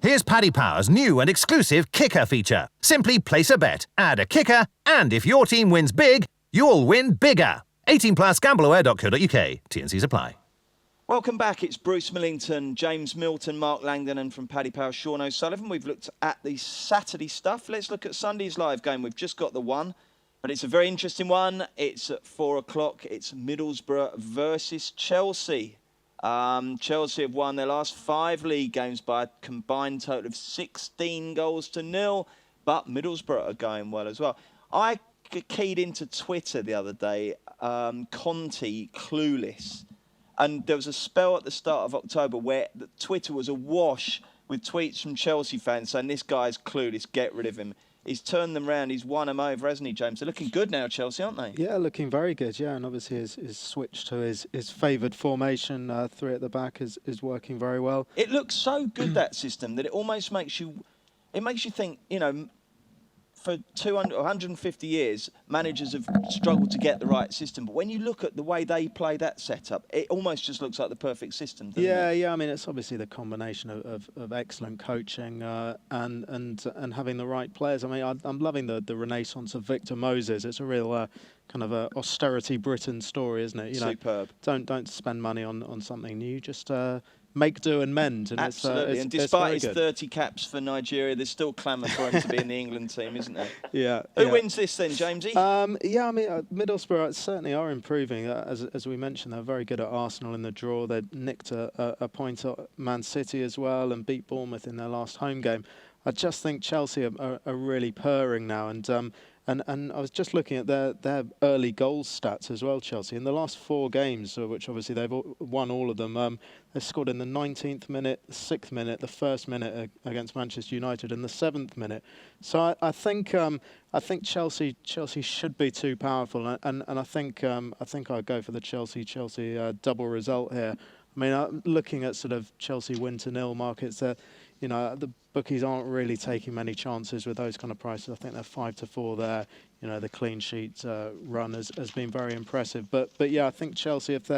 Here's Paddy Power's new and exclusive kicker feature. Simply place a bet, add a kicker, and if your team wins big, you'll win bigger. 18 plus gambleaware.co.uk. T&Cs apply. Welcome back. It's Bruce Millington, James Milton, Mark Langdon, and from Paddy Power, Sean O'Sullivan. We've looked at the Saturday stuff. Let's look at Sunday's live game. We've just got the one, but it's a very interesting one. It's at 4 o'clock. It's Middlesbrough versus Chelsea. Chelsea have won their last 5 league games by a combined total of 16 goals to 0, but Middlesbrough are going well as well. I keyed into Twitter the other day, Conte clueless, and there was a spell at the start of October where Twitter was awash with tweets from Chelsea fans saying this guy's clueless, get rid of him. He's turned them round. He's won them over, hasn't he, James? They're looking good now, Chelsea, aren't they? Yeah, looking very good, yeah. And obviously his switch to his favoured formation, 3 at the back, is working very well. It looks so good, that system, that it almost makes you think, you know, for 150 years, managers have struggled to get the right system. But when you look at the way they play that setup, it almost just looks like the perfect system, doesn't it? Yeah. I mean, it's obviously the combination of excellent coaching and having the right players. I mean, I'm loving the renaissance of Victor Moses. It's a real kind of a austerity Britain story, isn't it? You Superb. know, don't spend money on something new. Just make do and mend. And absolutely. And despite his 30 caps for Nigeria, there's still clamour for him to be in the England team, isn't there? Yeah. Who wins this then, Jamesy? Yeah, I mean, Middlesbrough certainly are improving. As we mentioned, they're very good at Arsenal in the draw. They nicked a point at Man City as well and beat Bournemouth in their last home game. I just think Chelsea are really purring now. And I was just looking at their early goals stats as well, Chelsea. In the last 4 games, which obviously they've won all of them, they've scored in the 19th minute, the 6th minute, the 1st minute against Manchester United, and the 7th minute. So I think Chelsea should be too powerful, and I think I'd go for the Chelsea double result here. I mean, looking at sort of Chelsea win to 0 markets, you know, the bookies aren't really taking many chances with those kind of prices. I think they're 5-4 there. You know, the clean sheet run has been very impressive. But yeah, I think Chelsea, if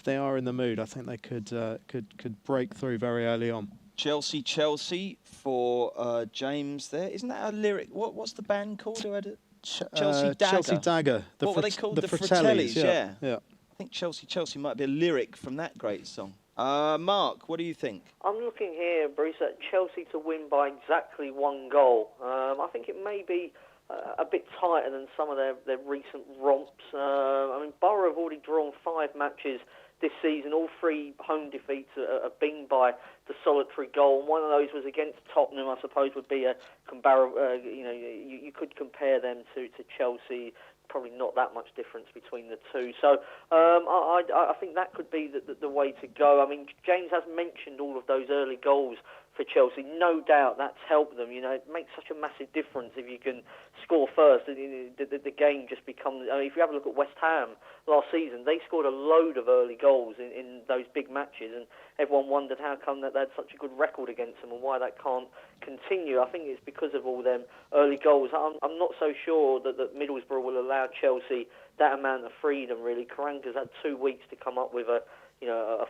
they are in the mood, I think they could break through very early on. Chelsea for James there. Isn't that a lyric? What's the band called? Who had it? Chelsea Dagger. Chelsea Dagger. What were they called? The Fratellis. Yeah. I think Chelsea might be a lyric from that great song. Mark, what do you think? I'm looking here, Bruce, at Chelsea to win by exactly 1 goal. I think it may be a bit tighter than some of their recent romps. I mean, Borough have already drawn 5 matches this season. All 3 home defeats have been by the solitary goal. And one of those was against Tottenham, I suppose, would be a comparable. You could compare them to Chelsea. Probably not that much difference between the two. So I think that could be the way to go. I mean, James has mentioned all of those early goals for Chelsea. No doubt that's helped them. You know, it makes such a massive difference if you can score first. The game just becomes... I mean, if you have a look at West Ham last season, they scored a load of early goals in those big matches, and everyone wondered how come that they had such a good record against them and why that can't continue. I think it's because of all them early goals. I'm not so sure that Middlesbrough will allow Chelsea that amount of freedom, really. Karanka's had 2 weeks to come up with a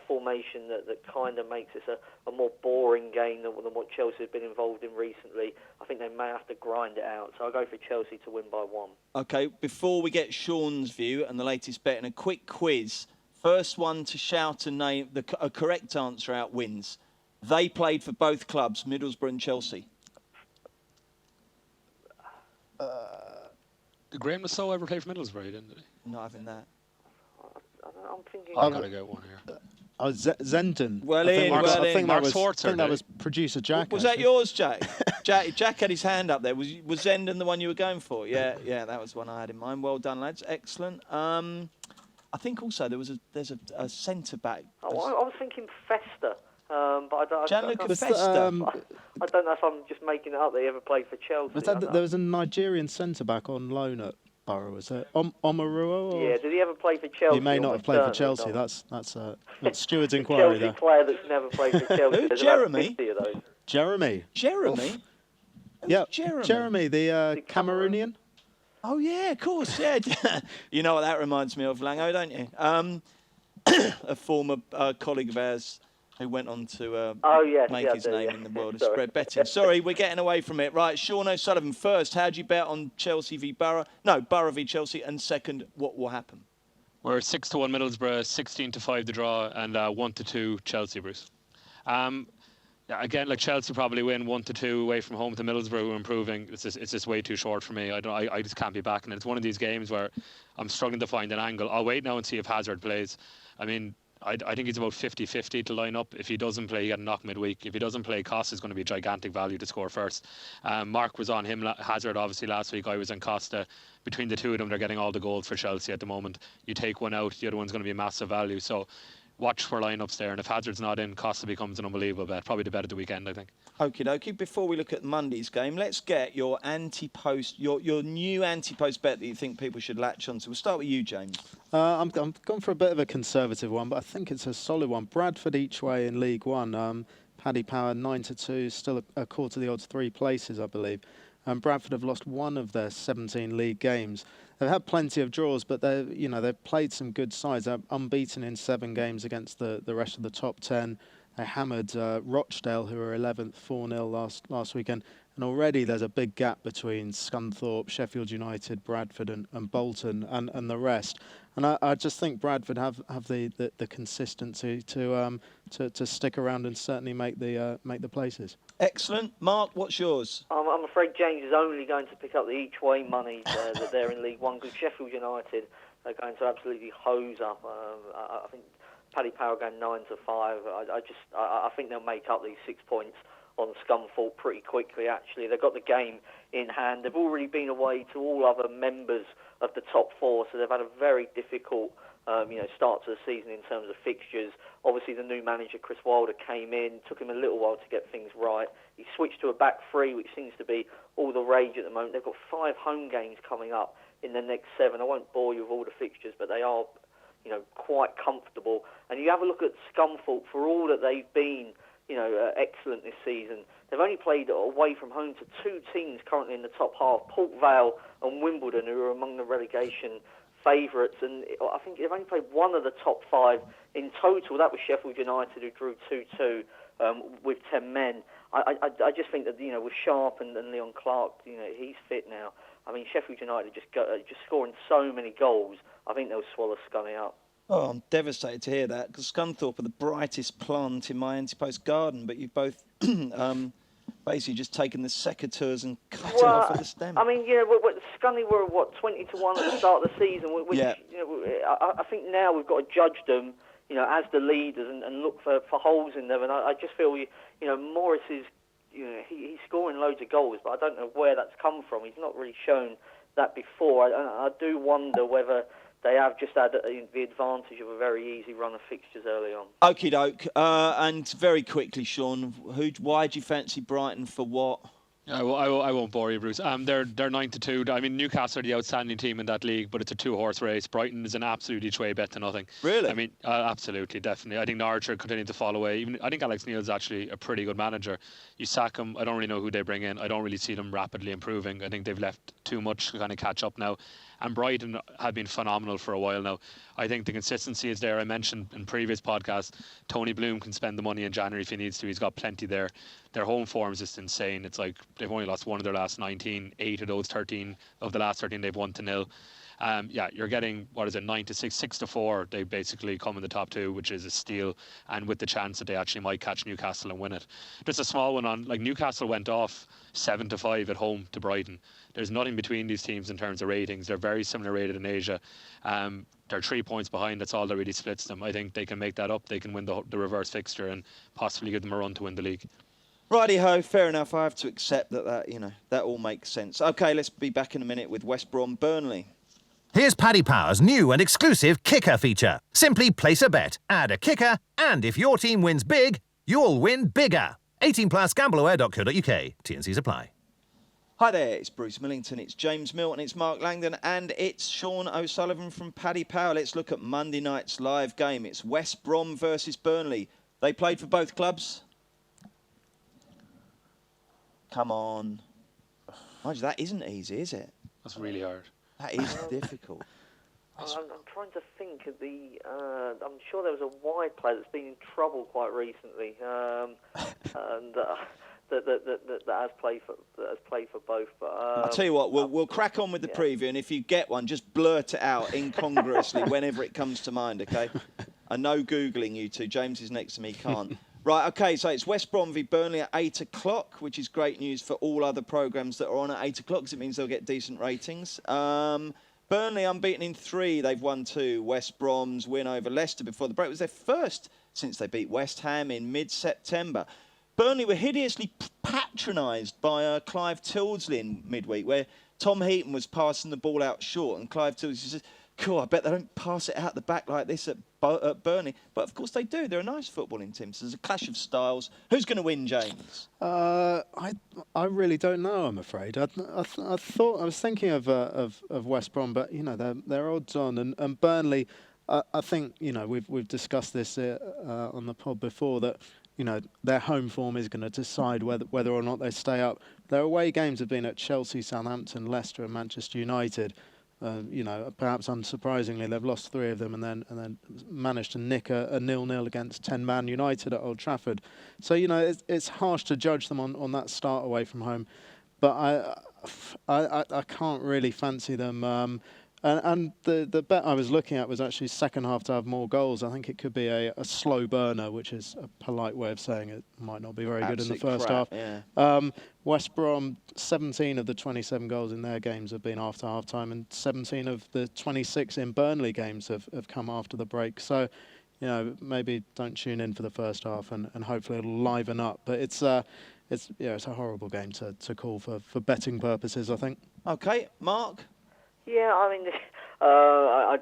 formation that kind of makes it a more boring game than what Chelsea have been involved in recently. I think they may have to grind it out. So I'll go for Chelsea to win by 1. OK, before we get Sean's view and the latest bet and a quick quiz, first one to shout and name a correct answer out wins. They played for both clubs, Middlesbrough and Chelsea. Did Graham Lasso ever play for Middlesbrough, didn't he? Not having that. I'm thinking... I've got to go one here. Zenden. I think that was producer Jack. Was that yours, Jack? Jack had his hand up there. Was Zenden the one you were going for? Yeah, that was one I had in mind. Well done, lads. Excellent. I think also there's a centre back. I was thinking Festa. But Gianluca Festa. I don't know if I'm just making it up that he ever played for Chelsea. There was a Nigerian centre back on loan at Borough, was it? Omaruo? Yeah, did he ever play for Chelsea? He may not have played for Chelsea. That's Steward's inquiry there. Chelsea player that's never played for Chelsea. Jeremy? Jeremy? Yeah, Jeremy, the Cameroonian? Oh, yeah, of course, yeah. You know what that reminds me of, Lango, don't you? A former colleague of ours who went on to make his name in the world of spread betting. Sorry, we're getting away from it. Right, Sean O'Sullivan first. How do you bet on Chelsea v Borough? No, Borough v Chelsea. And second, what will happen? We're 6-1 Middlesbrough, 16-5 the draw, and 1-2 Chelsea, Bruce. Yeah, again, like Chelsea probably win 1-2 away from home to Middlesbrough, who are improving. It's just way too short for me. I just can't be backing it. It's one of these games where I'm struggling to find an angle. I'll wait now and see if Hazard plays. I mean, I think he's about 50-50 to line up. If he doesn't play, he got a knock midweek. If he doesn't play, Costa is going to be a gigantic value to score first. Mark was on him, Hazard obviously last week. I was on Costa. Between the two of them, they're getting all the goals for Chelsea at the moment. You take one out, the other one's going to be a massive value. So watch for lineups there, and if Hazard's not in, Costa becomes an unbelievable bet. Probably the bet of the weekend, I think. Okie dokie. Before we look at Monday's game, let's get your your new anti-post bet that you think people should latch on to. We'll start with you, James. I'm going for a bit of a conservative one, but I think it's a solid one. Bradford each way in League One. Paddy Power 9-2, still a quarter the odds, 3 places, I believe. Bradford have lost one of their 17 league games. They've had plenty of draws, but they've played some good sides. They're unbeaten in 7 games against the rest of the top 10. They hammered Rochdale, who were 11th, 4-0 last weekend. And already there's a big gap between Scunthorpe, Sheffield United, Bradford and Bolton and the rest. And I just think Bradford have the consistency to stick around and certainly make the places. Excellent. Mark, what's yours? I'm afraid James is only going to pick up the each-way money that they're in League One, because Sheffield United are going to absolutely hose up. I think Paddy Power going 9-5. I think they'll make up these 6 points on Scunthorpe pretty quickly, actually. They've got the game in hand. They've already been away to all other members of the top 4, so they've had a very difficult start to the season in terms of fixtures. Obviously, the new manager, Chris Wilder, came in. Took him a little while to get things right. He switched to a back 3, which seems to be all the rage at the moment. They've got 5 home games coming up in the next 7. I won't bore you with all the fixtures, but they are, quite comfortable. And you have a look at Scunthorpe, for all that they've been, excellent this season. They've only played away from home to 2 teams currently in the top half, Port Vale and Wimbledon, who are among the relegation favourites, and I think they've only played one of the top 5 in total. That was Sheffield United, who drew 2-2 with 10 men. I just think that with Sharp and Leon Clark, he's fit now. I mean, Sheffield United just scoring so many goals. I think they'll swallow Scunny up. Oh, I'm devastated to hear that, because Scunthorpe are the brightest plant in my anti-post garden, but you've both basically just taken the secateurs and cut it off at the stem. I mean, Scunny were 20-1 at the start of the season, which I think now we've got to judge them, as the leaders and look for holes in them. And I just feel, Morris is, he's scoring loads of goals, but I don't know where that's come from. He's not really shown that before. I do wonder whether they have just had the advantage of a very easy run of fixtures early on. Okie doke. And very quickly, Sean, why do you fancy Brighton for what? I won't bore you, Bruce. They're 9-2. I mean, Newcastle are the outstanding team in that league, but it's a 2-horse race. Brighton is an absolute each way bet to nothing. Really? I mean, absolutely, definitely. I think Norwich are continuing to fall away. I think Alex Neil's actually a pretty good manager. You sack him, I don't really know who they bring in. I don't really see them rapidly improving. I think they've left too much to kind of catch up now. And Brighton have been phenomenal for a while now. I think the consistency is there. I mentioned in previous podcasts, Tony Bloom can spend the money in January if he needs to. He's got plenty there. Their home form is just insane. It's like they've only lost one of their last 19. 8 of those 13 of the last 13 they've 1-0. You're getting 9-6, 6-4. They basically come in the top 2, which is a steal, and with the chance that they actually might catch Newcastle and win it. Just a small one on, Newcastle went off 7-5 at home to Brighton. There's nothing between these teams in terms of ratings. They're very similar rated in Asia. They're 3 points behind. That's all that really splits them. I think they can make that up. They can win the reverse fixture and possibly give them a run to win the league. Righty-ho, fair enough. I have to accept that all makes sense. OK, let's be back in a minute with West Brom Burnley. Here's Paddy Power's new and exclusive kicker feature. Simply place a bet, add a kicker, and if your team wins big, you'll win bigger. 18+, gambleaware.co.uk. T&Cs apply. Hi there, it's Bruce Millington, it's James Milton, it's Mark Langdon, and it's Sean O'Sullivan from Paddy Power. Let's look at Monday night's live game. It's West Brom versus Burnley. They played for both clubs. Come on. Mind you, that isn't easy, is it? That's really hard. That is difficult. I'm trying to think of the. I'm sure there was a wide player that's been in trouble quite recently, and that has played for both. But I'll tell you what, we'll crack on with the preview, and if you get one, just blurt it out incongruously whenever it comes to mind. Okay, I know googling you two. James is next to me, can't. Right, okay, so it's West Brom v Burnley at 8 o'clock, which is great news for all other programmes that are on at 8 o'clock, because it means they'll get decent ratings. Burnley unbeaten in 3, they've won 2. West Brom's win over Leicester before the break was their first since they beat West Ham in mid-September. Burnley were hideously patronised by Clive Tildesley in midweek, where Tom Heaton was passing the ball out short, and Clive Tildesley says, cool, I bet they don't pass it out the back like this at Burnley. But of course they do. They're a nice footballing team. So there's a clash of styles. Who's going to win, James? I really don't know, I'm afraid. I was thinking of West Brom, but you know they're odds on, and Burnley. I think we've discussed this on the pod before, that their home form is going to decide whether or not they stay up. Their away games have been at Chelsea, Southampton, Leicester, and Manchester United. Perhaps unsurprisingly, they've lost 3 of them and then managed to nick a 0-0 against 10-man United at Old Trafford. So it's harsh to judge them on that start away from home, but I can't really fancy them. And the bet I was looking at was actually second half to have more goals. I think it could be a slow burner, which is a polite way of saying it might not be very good in the first half. Yeah. West Brom, 17 of the 27 goals in their games have been after half-time, and 17 of the 26 in Burnley games have come after the break. So, maybe don't tune in for the first half, and hopefully it'll liven up. But it's a horrible game to call for betting purposes, I think. Okay, Mark? Yeah, I mean,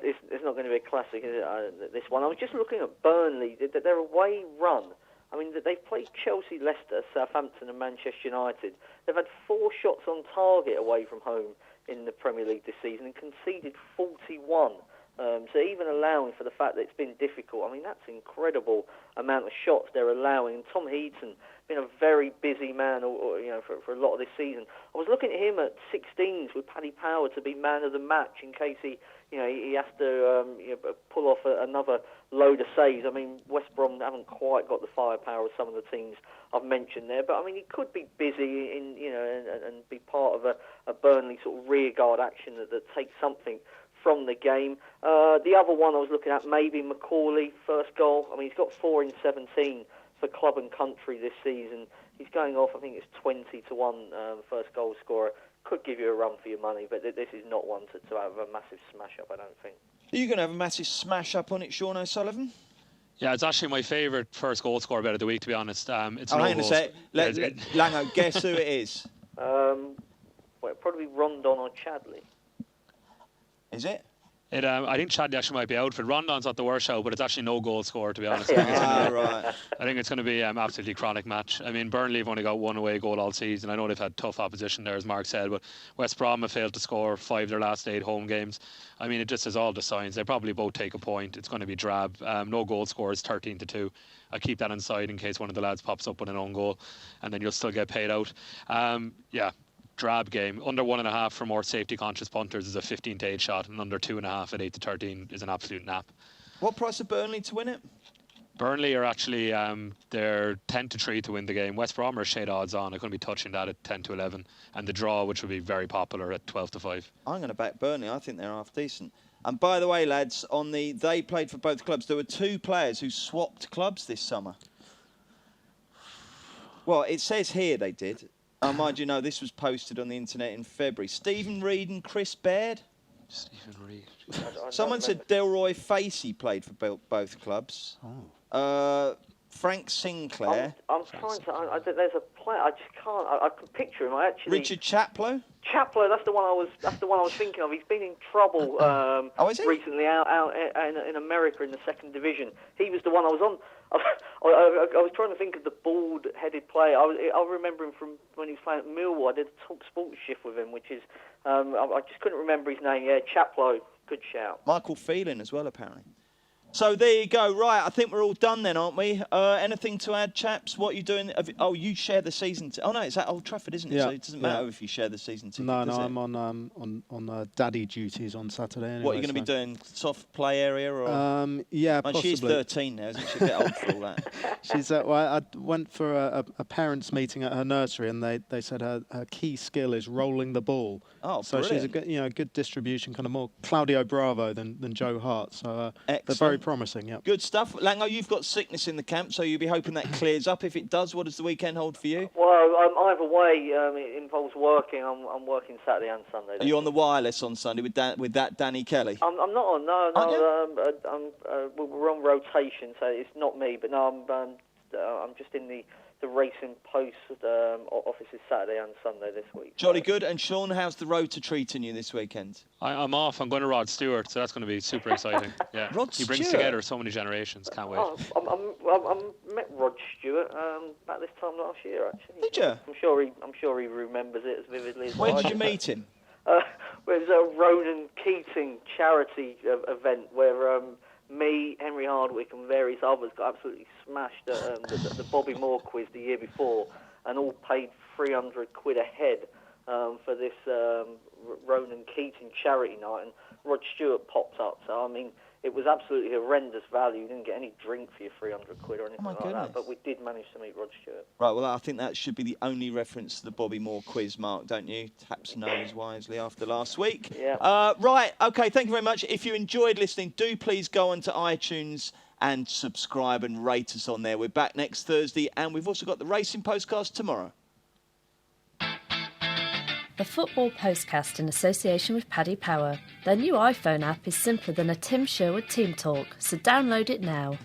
it's not going to be a classic, is it, this one. I was just looking at Burnley, their away run. I mean, they've played Chelsea, Leicester, Southampton and Manchester United. They've had 4 shots on target away from home in the Premier League this season and conceded 41. So even allowing for the fact that it's been difficult, I mean, that's an incredible amount of shots they're allowing. And Tom Heaton, been a very busy man for a lot of this season. I was looking at him at 16s with Paddy Power to be man of the match in case he has to pull off another load of saves. I mean, West Brom haven't quite got the firepower of some of the teams I've mentioned there, but I mean, he could be busy and be part of a Burnley sort of rearguard action that takes something from the game. The other one I was looking at, maybe Macaulay, first goal. I mean, he's got 4 in 17 for club and country this season. He's going off, I think it's 20-1 first goal scorer. Could give you a run for your money, but this is not one to have a massive smash-up, I don't think. Are you going to have a massive smash-up on it, Sean O'Sullivan? Yeah, it's actually my favourite first goal scorer bet of the week, to be honest. It's hang on a sec. Lango, guess who it is? It'll probably be Rondon or Chadley. Is it? I think Chadley actually might be out for it. Rondon's not the worst show, but it's actually no goal scorer, to be honest. Right. I think it's going to be an absolutely chronic match. I mean, Burnley have only got 1 away goal all season. I know they've had tough opposition there, as Mark said, but West Brom have failed to score 5 of their last 8 home games. I mean, it just has all the signs. They probably both take a point. It's going to be drab. No goal scorers, 13-2. I'll keep that inside in case one of the lads pops up with an own goal, and then you'll still get paid out. Drab game. Under 1.5 for more safety conscious punters is a 15-8 shot, and under 2.5 at 8-13 is an absolute nap. What price of Burnley to win it? Burnley are actually they're 10-3 to win the game. West Brom are shade odds on. I couldn't be touching that at 10-11, and the draw, which would be very popular, at 12-5. I'm going to back Burnley. I think they're half decent. And by the way, lads, they played for both clubs. There were 2 players who swapped clubs this summer. Well, it says here they did. Mind you, this was posted on the internet in February. Stephen Reid and Chris Baird. Stephen Reid. Someone said Delroy Facey played for both clubs. Oh. Frank Sinclair. I'm trying to. There's a player. I just can't. I can picture him. Richard Chaplow. Chaplow. That's the one I was thinking of. He's been in trouble recently out in America in the 2nd division. He was the one I was on. I was trying to think of the bald-headed player. I remember him from when he was playing at Millwall. I did a Talk Sports shift with him, which is I just couldn't remember his name. Yeah, Chaplow. Good shout. Michael Phelan as well, apparently. So there you go. Right, I think we're all done then, aren't we? Anything to add, chaps? What are you doing? You share the season. Oh no, it's at Old Trafford, isn't it? So it doesn't matter if you share the season ticket. No, does it? I'm on daddy duties on Saturday. Anyway, What are you going to be doing? Soft play area or? Yeah, Well, possibly. she's 13 now, isn't she? A bit old for all that. She's I went for a parents' meeting at her nursery, and they said her key skill is rolling the ball. Oh, so brilliant. she's a good distribution, kind of more Claudio Bravo than Joe Hart. So they're very promising. Yeah. Good stuff. Lango, you've got sickness in the camp, so you'll be hoping that clears up. If it does, what does the weekend hold for you? Well, either way, it involves working. I'm working Saturday and Sunday. Are you on the wireless on Sunday with that Danny Kelly? I'm not on. No. We're on rotation, so it's not me. But no, I'm just in the Racing Post offices Saturday and Sunday this week. Jolly good. And Sean, how's the road to treating you this weekend? I'm off. I'm going to Rod Stewart, so that's going to be super exciting. Yeah, he brings together so many generations. Can't wait. I met Rod Stewart about this time last year, actually. Did you? I'm sure he remembers it as vividly as When I did you do. meet him? It was a Ronan Keating charity event where me, Henry Hardwick, and various others got absolutely smashed at the Bobby Moore quiz the year before, and all paid £300 a head for this Ronan Keating charity night. And Rod Stewart popped up, so I mean, it was absolutely horrendous value. You didn't get any drink for your £300 or anything like that, but we did manage to meet Rod Stewart. Right, well, I think that should be the only reference to the Bobby Moore quiz, Mark, don't you? Taps knows wisely after last week. Yeah. Right, OK, thank you very much. If you enjoyed listening, do please go onto iTunes and subscribe and rate us on there. We're back next Thursday, and we've also got the Racing Postcast tomorrow. The Football Postcast in association with Paddy Power. Their new iPhone app is simpler than a Tim Sherwood Team Talk, so download it now.